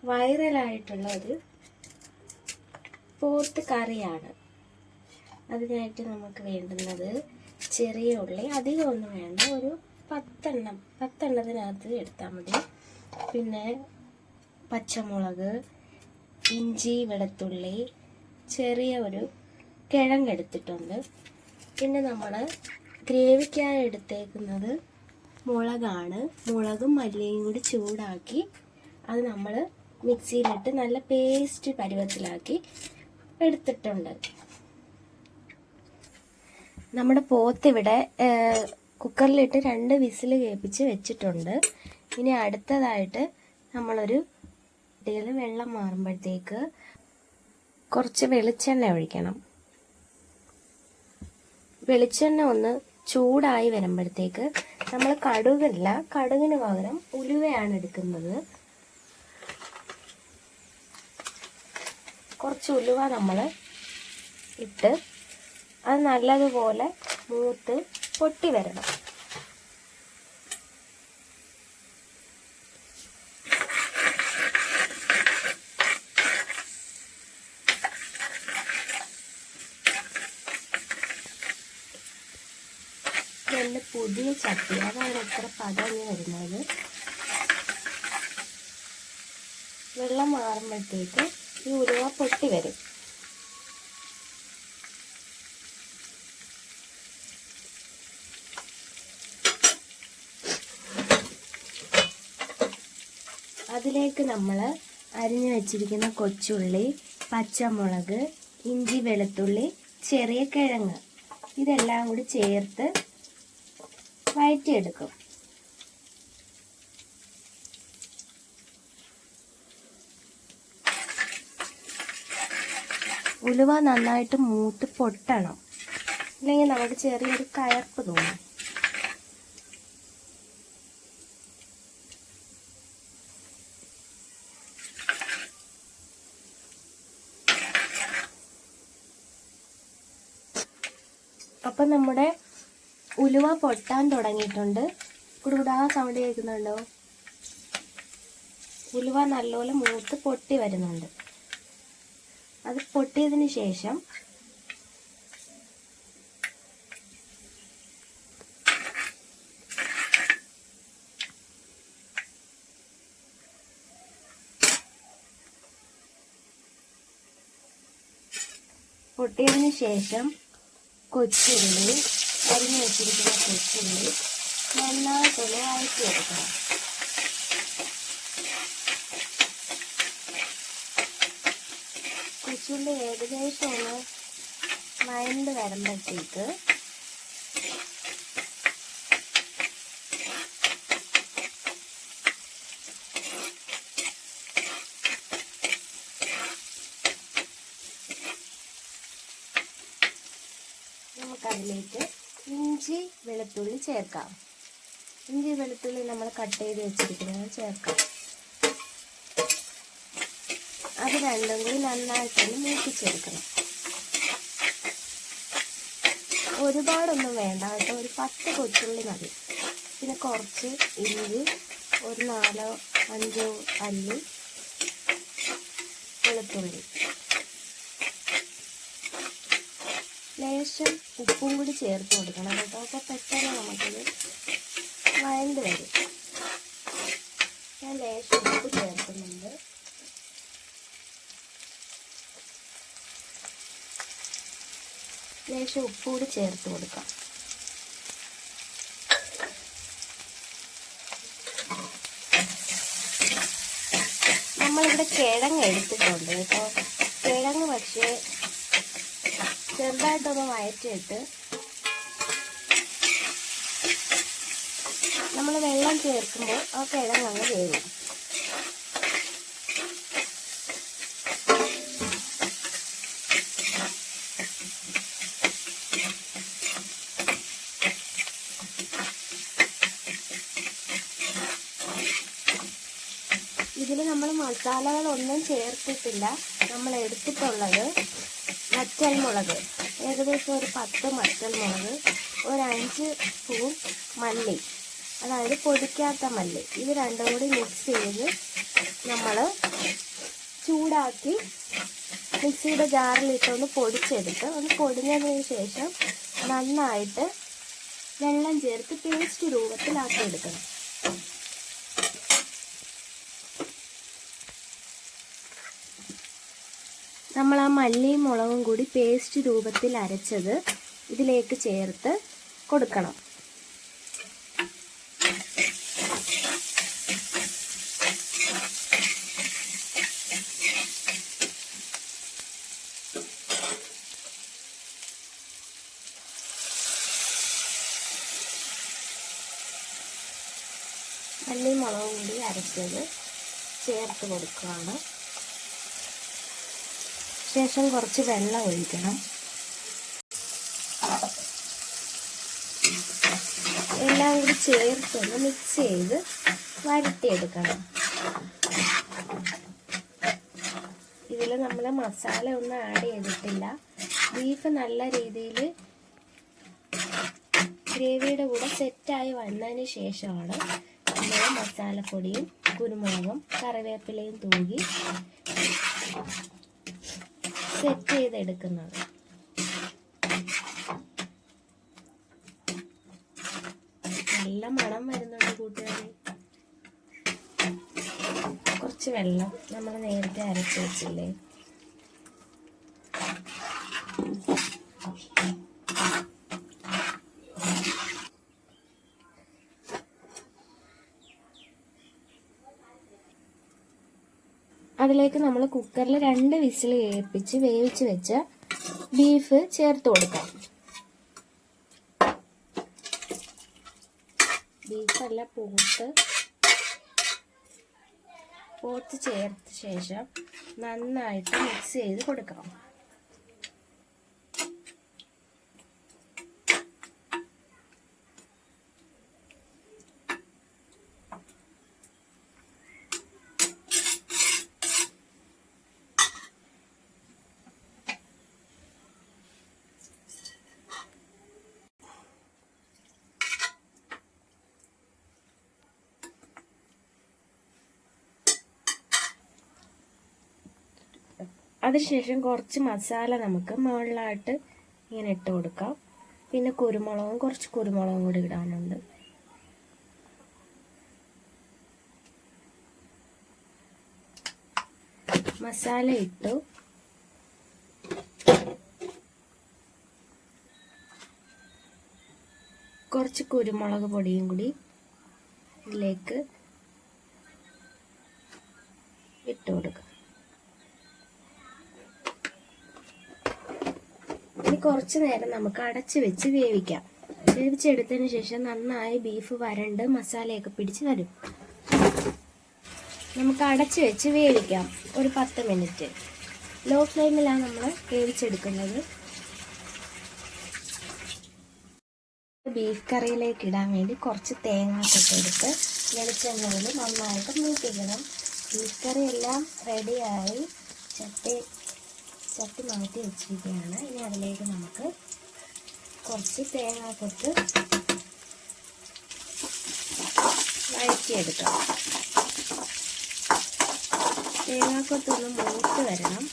വൈറലായിട്ടുള്ള ഒരു പോത്ത് കറിയാണ്. അതിനായിട്ട് നമുക്ക് വേണ്ടുന്നത് ചെറിയ ഉള്ളി, അധികമൊന്നും വേണ്ട, ഒരു 10 എടുത്താൽ മതി. പിന്നെ പച്ചമുളക്, ഇഞ്ചി, വെളുത്തുള്ളി, ചെറിയ ഒരു കിഴങ്ങെടുത്തിട്ടുണ്ട്. പിന്നെ നമ്മൾ ഗ്രേവിക്കായി എടുത്തേക്കുന്നത് മുളകാണ്. മുളകും മല്ലിയും കൂടി ചൂടാക്കി അത് നമ്മൾ മിക്സിയിലിട്ട് നല്ല പേസ്റ്റ് പരുവത്തിലാക്കി എടുത്തിട്ടുണ്ട്. നമ്മുടെ പോത്ത് ഇവിടെ കുക്കറിലിട്ട് 2 വിസിൽ കേൾപ്പിച്ച് വെച്ചിട്ടുണ്ട്. ഇനി അടുത്തതായിട്ട് നമ്മളൊരു ഇതിൽ വെള്ളം മാറുമ്പോഴത്തേക്ക് കുറച്ച് വെളിച്ചെണ്ണ ഒഴിക്കണം. വെളിച്ചെണ്ണ ഒന്ന് ചൂടായി വരുമ്പോഴത്തേക്ക് നമ്മൾ കടുകല്ല, കടുകിന് പകരം ഉലുവയാണ് എടുക്കുന്നത്. കുറച്ച് ഉലുവ നമ്മൾ ഇട്ട് അത് നല്ലതുപോലെ മൂത്ത് പൊട്ടി വരണം. നല്ല പുതിയ ചട്ടി, അതാണ് ഇത്ര പതഞ്ഞ് വരുന്നത്. വെള്ളം മാറുമ്പോഴത്തേക്ക് ഈ ഉലുവ പൊട്ടി വരും. അതിലേക്ക് നമ്മൾ അരിഞ്ഞു വെച്ചിരിക്കുന്ന കൊച്ചുള്ളി, പച്ചമുളക്, ഇഞ്ചി, വെളുത്തുള്ളി, ചെറിയ കിഴങ്ങ് ഇതെല്ലാം കൂടി ചേർത്ത് വഴറ്റിയെടുക്കും. ഉലുവ നന്നായിട്ട് മൂത്ത് പൊട്ടണം, ഇല്ലെങ്കിൽ നമുക്ക് ചെറിയൊരു കയർപ്പ് തോന്നും. അപ്പം നമ്മുടെ ഉലുവ പൊട്ടാൻ തുടങ്ങിയിട്ടുണ്ട്. കുടുകുടാ സൗണ്ട് കേൾക്കുന്നുണ്ടോ? ഉലുവ നല്ലപോലെ മൂത്ത് പൊട്ടി വരുന്നുണ്ട്. അത് പൊട്ടിയതിന് ശേഷം കൊച്ചുള്ളി, അരിഞ്ഞു വെച്ചിരിക്കുന്ന കൊച്ചുള്ളി നന്നായിട്ടൊന്ന് വഴറ്റിയെടുക്കണം. കൊച്ചുള്ളി ഏകദേശം ഒന്ന് വഴണ്ട് വരുമ്പോഴത്തേക്ക് നമുക്കതിലേക്ക് ഇഞ്ചി വെളുത്തുള്ളി ചേർക്കാം. ഇഞ്ചി വെളുത്തുള്ളി നമ്മൾ കട്ട് ചെയ്ത് വെച്ചിരിക്കുന്നത് ചേർക്കാം. അത് രണ്ടും കൂടി നന്നായിട്ടൊന്ന് മൂപ്പിച്ചെടുക്കണം. ഒരുപാടൊന്നും വേണ്ട കേട്ടോ, ഒരു 10 കൊച്ചുള്ളി മതി. പിന്നെ കുറച്ച് ഇഞ്ചി, ഒരു 4-5 അല്ലി വെളുത്തുള്ളി, ലേശം ഉപ്പും കൂടി ചേർത്ത് കൊടുക്കണം കേട്ടോ. അപ്പോൾ പെട്ടെന്ന് നമുക്കിത് വഴണ്ട് വരും. ഞാൻ ലേശം ഉപ്പ് ചേർക്കുന്നുണ്ട്. ലേശം ഉപ്പ് കൂടി ചേർത്ത് കൊടുക്കാം. നമ്മളിവിടെ കിഴങ്ങ് എടുത്തിട്ടുണ്ട് കേട്ടോ. കിഴങ്ങ് പക്ഷേ ചെറുതായിട്ടൊന്ന് വഴറ്റിയിട്ട് നമ്മൾ വെള്ളം ചേർക്കുമ്പോൾ ആ കിഴങ്ങ് അങ്ങ് വേവും. ഇതിൽ നമ്മൾ മസാലകളൊന്നും ചേർത്തിട്ടില്ല. നമ്മൾ എടുത്തിട്ടുള്ളത് വറ്റൽമുളക്, ഏകദേശം ഒരു 10 വറ്റൽമുളക്, ഒരു 5 സ്പൂൺ മല്ലി, അതായത് പൊടിക്കാത്ത മല്ലി. ഇത് രണ്ടും കൂടി മിക്സ് ചെയ്ത് നമ്മൾ ചൂടാക്കി മിക്സിയുടെ ജാറിലിട്ടൊന്ന് പൊടിച്ചെടുത്ത് ഒന്ന് പൊടിഞ്ഞതിന് ശേഷം നന്നായിട്ട് വെള്ളം ചേർത്ത് പേസ്റ്റ് രൂപത്തിലാക്കിയെടുക്കണം. നമ്മൾ ആ മല്ലിയും മുളകും കൂടി പേസ്റ്റ് രൂപത്തിൽ അരച്ചത് ഇതിലേക്ക് ചേർത്ത് കൊടുക്കണം. മല്ലിയും മുളകും കൂടി അരച്ചത് ചേർത്ത് കൊടുക്കുകയാണ്. ശേഷം കുറച്ച് വെള്ളം ഒഴിക്കണം. എല്ലാം കൂടി ചേർത്തൊന്ന് മിക്സ് ചെയ്ത് വരട്ടിയെടുക്കണം. ഇതിൽ നമ്മൾ മസാല ഒന്നും ആഡ് ചെയ്തിട്ടില്ല. ബീഫ് നല്ല രീതിയിൽ ഗ്രേവിയുടെ കൂടെ സെറ്റായി വന്നതിന് ശേഷമാണ് നമ്മൾ മസാലപ്പൊടിയും കുരുമുളകും കറിവേപ്പിലയും തൂകി സെറ്റ് ചെയ്തെടുക്കുന്നത്. നല്ല മണം വരുന്നുണ്ട് കൂട്ടുകാരെ. കുറച്ച് വെള്ളം നമ്മൾ നേരത്തെ അരച്ച് വെച്ചില്ലേ, അതിലേക്ക് നമ്മൾ കുക്കറിൽ 2 വിസിൽ കേൾപ്പിച്ച് വേവിച്ച് വെച്ച ബീഫ് ചേർത്ത് കൊടുക്കാം. ബീഫല്ല പോത്ത് ചേർത്ത ശേഷം നന്നായിട്ട് മിക്സ് ചെയ്ത് കൊടുക്കാം. അതിനുശേഷം കുറച്ച് മസാല നമുക്ക് മുകളിലായിട്ട് ഇങ്ങനെ ഇട്ട് കൊടുക്കാം. പിന്നെ കുറച്ച് കുരുമുളകും കൂടി ഇടാനുണ്ട്. മസാല ഇട്ടു. കുറച്ച് കുരുമുളക് പൊടിയും കൂടി ഇതിലേക്ക് ഇട്ട് കൊടുക്കാം. ഇനി കുറച്ച് നേരം നമുക്ക് അടച്ച് വെച്ച് വേവിക്കാം. വേവിച്ചെടുത്തതിന് ശേഷം നന്നായി ബീഫ് വരണ്ട് മസാലയൊക്കെ പിടിച്ച് വരും. നമുക്ക് അടച്ച് വെച്ച് വേവിക്കാം ഒരു 10 മിനിറ്റ്. ലോ ഫ്ലെയിമിലാണ് നമ്മൾ വേവിച്ചെടുക്കുന്നത്. ബീഫ് കറിയിലേക്ക് ഇടാൻ വേണ്ടി കുറച്ച് തേങ്ങാക്കൊട്ടെടുത്ത് വെളിച്ചെണ്ണയിൽ നന്നായിട്ട് മൂപ്പിക്കണം. ബീഫ് കറി എല്ലാം റെഡിയായി ചട്ടി മാറ്റി വെച്ചിരിക്കുകയാണ്. ഇനി അതിലേക്ക് നമുക്ക് കുറച്ച് തേങ്ങാക്കൊട്ട് വഴറ്റിയെടുക്കാം. തേങ്ങാക്കൊത്തൊന്ന് മൂത്ത് വരണം.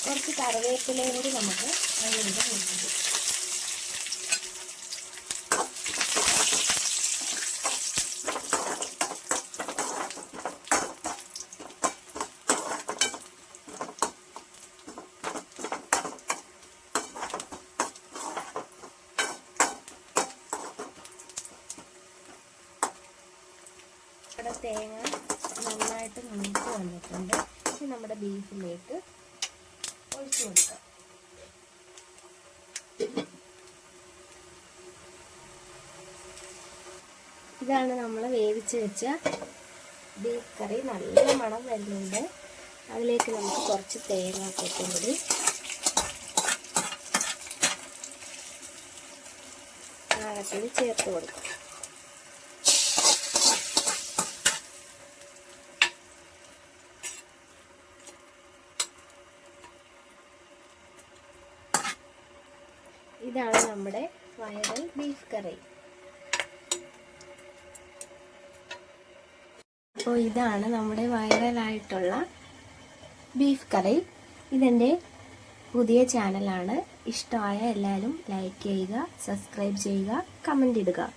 കുറച്ച് കറിവേപ്പിലയും കൂടി നമുക്ക് അതിലൂടെ ഒഴിക്കും. ഇവിടെ തേങ്ങ നന്നായിട്ട് മൂത്ത് വന്നിട്ടുണ്ട്. ഇനി നമ്മുടെ ബീഫിലേക്ക് ഒഴിച്ചു കൊടുക്കാം. ഇതാണ് നമ്മൾ വേവിച്ച് വെച്ച ബീഫ് കറി. നല്ല മണം വരുന്നുണ്ട്. അതിലേക്ക് നമുക്ക് കുറച്ച് തേങ്ങാക്കൊത്തും കൂടി പാകത്തിൽ ചേർത്ത് കൊടുക്കാം. ഇതാണ് നമ്മുടെ വൈറൽ ബീഫ് കറി. അപ്പോൾ ഇതാണ് നമ്മുടെ വൈറലായിട്ടുള്ള ബീഫ് കറി. ഇതെൻ്റെ പുതിയ ചാനലാണ്. ഇഷ്ടമായ എല്ലാവരും ലൈക്ക് ചെയ്യുക, സബ്സ്ക്രൈബ് ചെയ്യുക, കമൻ്റ് ഇടുക.